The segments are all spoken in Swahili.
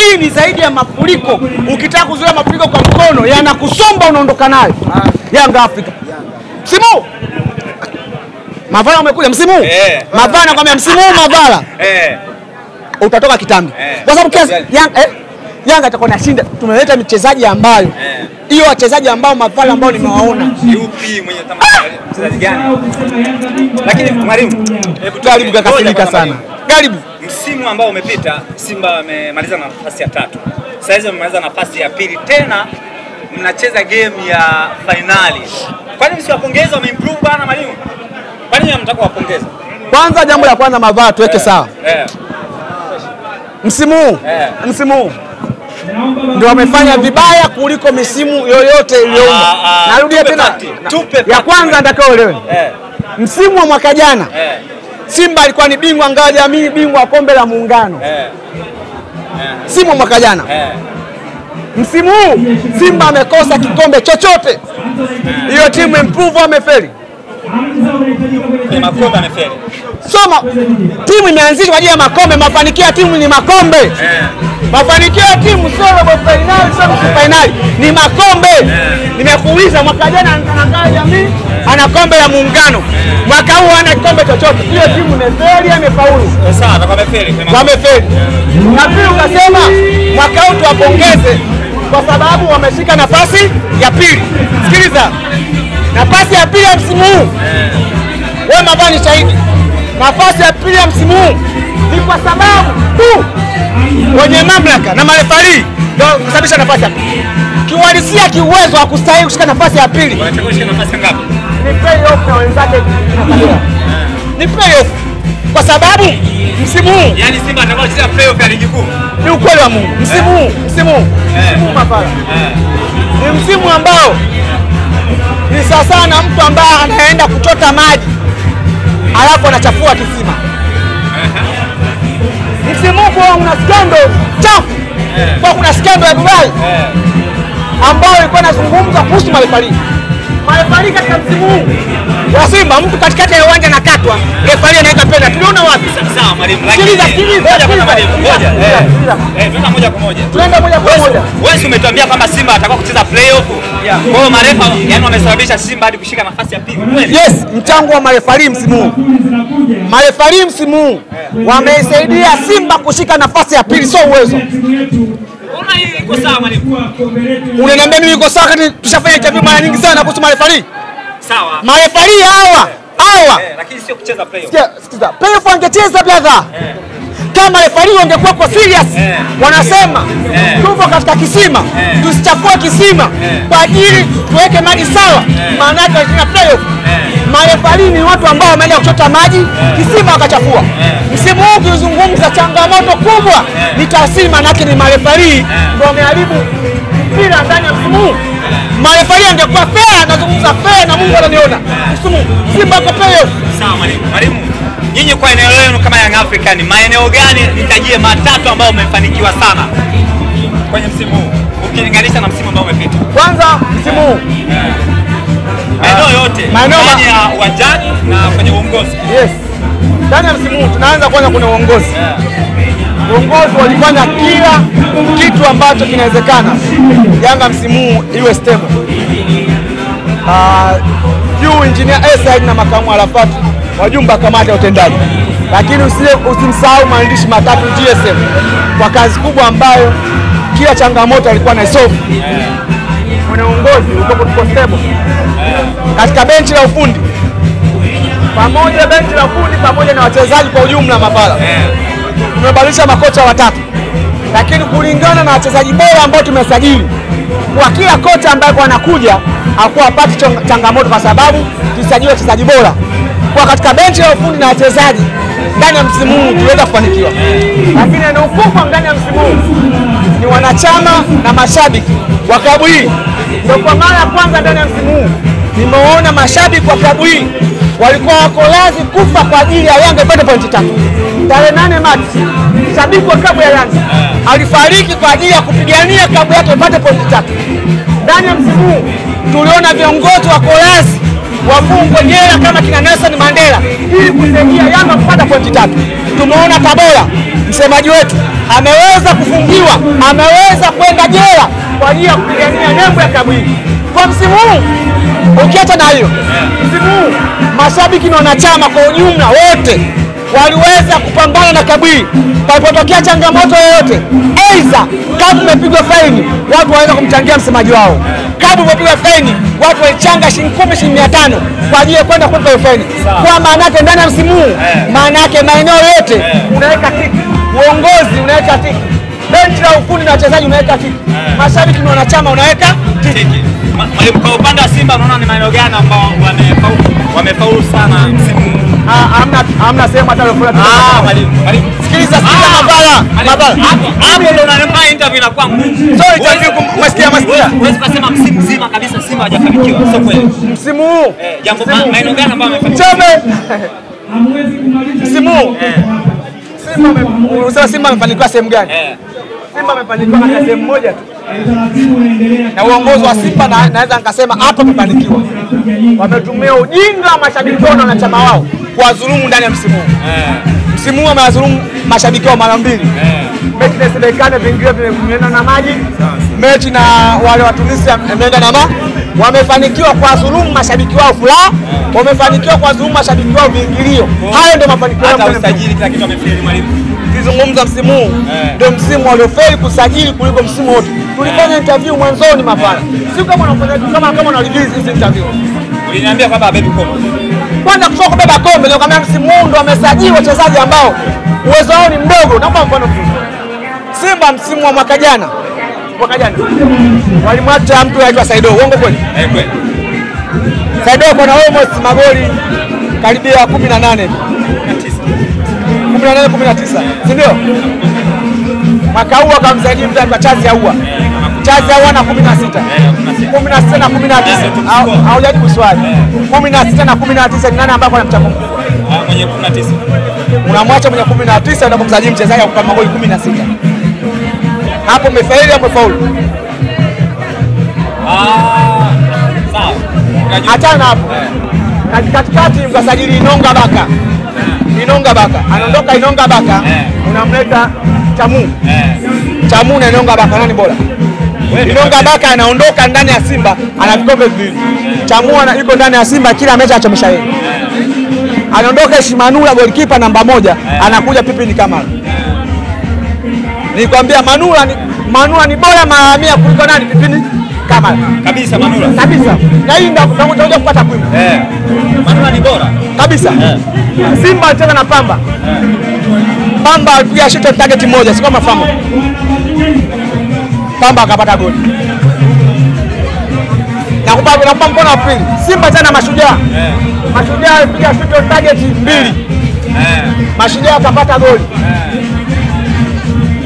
Hii ni zaidi ya mafuriko. Ukitaka kuzuia mafuriko kwa mkono, yanakusomba unaondoka nayo. Yanga Afrika. Msimu Mavala umekuja msimu? Mavala nakwambia msimu Mavala. Utatoka kitambi. Kwa sababu Yanga itakuwa inashinda. Tumeleta michezaji ambayo hiyo wachezaji ambao Mavala ambao nimewaona. Yupi mwenye tamaa mchezaji gani? Lakini mwalimu, hebu karibu kakasirika sana. Karibu. Msimu ambao umepita Simba amemaliza na nafasi ya 3. Sasa hizo mmemaliza nafasi ya 2 tena mnacheza game ya finali. Kwani msiwapongeza wameimprove bana mwalimu? Kwani mnataka kuwapongeza? Kwanza jambo la kwanza Mavala tuweke sawa. Msimu ndio wamefanya vibaya kuliko misimu yoyote iliyoumba. Narudia tena. Ya kwanza ndakaoelewe. Msimu wa mwaka jana Simba alikuwa ni bingwa ngao jamii, bingwa wa kombe la muungano. Msimu wa mwaka jana. Msimu huu Simba amekosa kikombe chochote. Hiyo timu improve amefeli. Makombe amefeli. Soma timu imeanzishwa kwa ajili ya makombe, mafanikio ya timu ni makombe. Mafanikio ya timu sio robo finali, sio nusu finali, ni makombe. Nimekuuliza mwaka jana anakaa jamii, ana kombe la muungano. Mwaka huu hana kikombe chochote. Hiyo timu imefeli, imefaulu. Sawa, na wamefeli. Wamefeli. Na pia ukasema mwaka huu tuwapongeze kwa sababu wameshika nafasi ya 2. Sikiliza. Nafasi ya 2 ya msimu huu. Wewe Mavala ni shahidi. Nafasi ya 2 ya msimu huu ni kwa sababu tu wenye mamlaka na marefari ndio kusababisha nafasi ya 2. Kiuhalisia kiuwezo hakustahili kushika nafasi ya 2. Wanataka kushika nafasi ngapi? Ni playoff na wenzake. Ni playoff. Kwa sababu msimu huu yani Simba atakuwa kucheza playoff ya ligi kuu. Ni ukweli wa Mungu. Msimu Mavala. Ni msimu ambao ni sasa na mtu ambaye anaenda kuchota maji alafu anachafua kisima. Msimu huu una scandal chafu. Kwa kuna scandal ya Dubai ambayo ilikuwa inazungumza kuhusu marefari. Marefari katika msimu huu wa Simba, mtu katikati ya uwanja anakatwa, refari anaweka pena. Tuliona wapi? Sawa mwalimu. Sikiliza. Tunaenda moja kwa moja. Tunaenda moja kwa moja. Wewe umetuambia kwamba Simba atakuwa kucheza playoff. Kwa hiyo marefa yani wamesababisha Simba hadi kushika nafasi ya 2. Kweli? Yes, mchango wa marefari msimu huu. Marefari msimu huu wamesaidia Simba kushika nafasi ya 2, sio uwezo. Una hii iko sawa mwalimu? Unaniambia mimi niko sawa kati tushafanya interview mara nyingi sana kuhusu marefari? Sawa. Marefari hawa. Lakini sio kucheza playoff. Sikiza. Playoff wangecheza brother. Kama refari wangekuwa kwa serious, wanasema tupo katika kisima, tusichafue kisima kwa ajili tuweke maji sawa, maana yake tuna playoff. Marefari ni watu ambao wameenda kuchota maji kisima wakachafua. Msimu huu ukizungumza changamoto kubwa ni taasisi, maana yake ni marefari ndio wameharibu mpira ndani ya msimu huu. Marefari angekuwa fair, nazungumza fair na Mungu ananiona. Msimu Simba kwa playoff. Sawa mwalimu. Nyinyi kwa eneo lenu kama Young African, maeneo gani nitajie matatu ambayo umefanikiwa sana kwenye msimu huu ukilinganisha na msimu ambao umepita? Kwanza msimu huu maeneo yote, ndani ya uwanjani na kwenye uongozi. Yes. Ndani ya msimu huu tunaanza kwanza kuna uongozi. Uongozi walifanya kila kitu ambacho kinawezekana Yanga msimu huu iwe stable. Juu Engineer Said na makamu Arafat wajumbe kamati ya utendaji. Lakini usimsahau maandishi matatu GSM kwa kazi kubwa ambayo kila changamoto alikuwa anaisolve. Mwenye uongozi uko stable. Katika benchi la ufundi pamoja na wachezaji kwa ujumla Mavala. Tumebadilisha makocha 3. Lakini kulingana na wachezaji bora ambao tumesajili, kwa kila kocha ambaye anakuja hakuwa apati changamoto kwa sababu tusajili wachezaji bora. Kwa katika benchi la ufundi na wachezaji ndani ya msimu huu tuweza kufanikiwa. Lakini eneo kubwa ndani ya msimu huu ni wanachama na mashabiki wa klabu hii. Ndio kwa mara ya kwanza ndani ya msimu huu nimeona mashabiki wa klabu hii walikuwa wako lazi kufa kwa ajili ya Yanga ipate pointi 3. Tarehe 8 Machi, shabiki wa klabu ya Yanga alifariki kwa ajili ya kupigania klabu yake ipate pointi 3. Ndani ya msimu huu tuliona viongozi wa kolazi wafungwe jela kama kina Nelson Mandela ili kusaidia Yanga kupata pointi 3. Tumeona Tabora, msemaji wetu ameweza kufungiwa, ameweza kwenda jela kwa ajili ya kupigania nembo ya klabu hii. Kwa msimu huu ukiacha na hiyo, msimu huu mashabiki na wanachama kwa ujumla wote waliweza kupambana na klabu hii. Palipotokea changamoto yoyote, aidha klabu imepigwa faini, watu waweza kumchangia msemaji wao. Klabu imepigwa faini, watu walichanga shilingi 10, shilingi 500 kwa ajili ya kwenda kulipa faini. Kwa maana yake ndani ya msimu huu, maana yake maeneo yote unaweka tiki, uongozi unaweka tiki, benchi la ufundi na wachezaji unaweka tiki, mashabiki na wanachama unaweka tiki. Mwalimu, kwa upande wa Simba unaona ni maeneo gani ambao wamefaulu sana msimu huu? Hamna sehemu hata leo. Mwalimu, sikiliza Mabala. Hapo ndio unanipa interview na kwangu. Sorry, interview umesikia. Huwezi kusema msimu mzima kabisa Simba hajafanikiwa, sio kweli. Msimu huu jambo maeneo gani ambayo wamefanikiwa? Msimu Simba amefanikiwa sehemu gani? Simba amefanikiwa katika sehemu moja tu. Na uongozi wa Simba naweza nikasema hapa amefanikiwa. Wametumia ujinga wa mashabiki wao na wanachama wao kwa dhulumu ndani ya msimu huu. Msimu huu wamewadhulumu mashabiki wao mara mbili. Mechi na Serekani vingine vimeenda na maji. Mechi na wale wa Tunisia imeenda na maji. Wamefanikiwa kwa dhulumu mashabiki wao furaha, wamefanikiwa kwa dhulumu mashabiki wao viingilio. Hayo ndio mafanikio yao. Hata usajili kila kitu wamefeli mwalimu. Tukizungumza msimu huu ndio msimu waliofeli kusajili kuliko msimu wote. Tulifanya interview mwanzoni Mapala. Sio kama unafanya kama unarelease hizi interview. Uliniambia kwamba abebe kombe. Kwanza kutoka kubeba kombe ndio kama msimu huu ndio wamesajili wachezaji ambao uwezo wao ni mdogo. Naomba mfano mzuri. Simba msimu wa mwaka jana walimwacha mtu anaitwa Saido. Uongo kweli? Kweli. Saido kuna almost magoli karibia 18. 19, si ndio? Mwaka huu akamsajili mtu anaitwa Chazi Aua. Chazi Aua na 16. 16 na 19. Haujajibu swali. 16 na 19 ni nani ambaye ana mchango mkubwa? Mwenye 19. Unamwacha mwenye 19 na kumsajili mchezaji kwa magoli 16. Hapo umefaili au umefaulu? Sawa. Achana hapo. Katikati mkasajili Inonga Baka. Anaondoka Inonga Baka, unamleta Chamu na Inonga Baka, nani bora? Inonga Baka anaondoka ndani ya Simba, ana vikombe viwili. Chamu yuko ndani ya Simba kila mechi achomesha yeye. Anaondoka Shimanula goalkeeper namba 1, anakuja Pipi Kamara. Nikwambia Manula ni bora mara 100 kuliko nani? Pipi Kamara. Kabisa Manula. Kabisa. Na hii ndio tutakuja kupata kweli. Manula ni bora. Kabisa. Simba anacheza na Pamba. Pamba alipiga shot on target moja, sio kama Famo. Pamba akapata goli. Na kupata mkono wa pili. Simba tena Mashujaa. Mashujaa alipiga shot on target 2. Mashujaa akapata goli.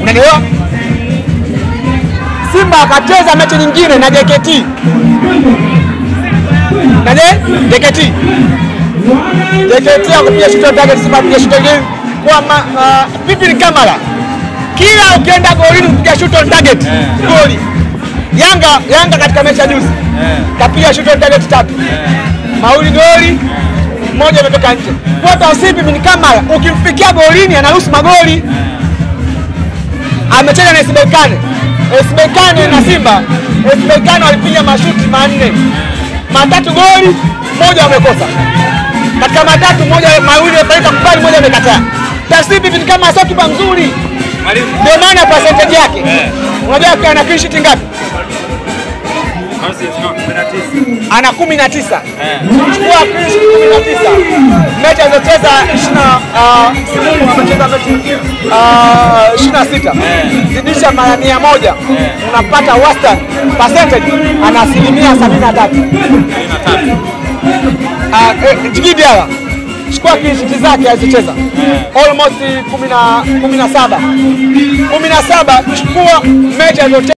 Unanielewa? Simba akacheza mechi nyingine na JKT. JKT akupiga shot on target, Simba akupiga shot on kwa Pipi Kamara. Kila ukienda golini kupiga shot on target goli. Yanga katika mechi ya juzi kapiga shot on target 3. Mauli goli, moja imetoka nje. Kwa hiyo Pipi Kamara ukimfikia golini anaruhusu magoli. Amecheza na Sibekane na Simba. Sibekane walipiga mashuti 4. 3 goli, moja wamekosa. Katika 3 mawili wamepeleka kubali, moja wamekataa. Tasibi ni kama sio kipa mzuri. Ndio maana percentage yake. Unajua ana clean sheet ngapi? Ana 19. Chukua clean sheet 19. Mechi alizocheza 20 amecheza mechi 26. Zidisha mara 100 unapata wastani percentage ana 73%. Jigidiala chukua kishiti zake alizocheza almost 17. Chukua mechi alizocheza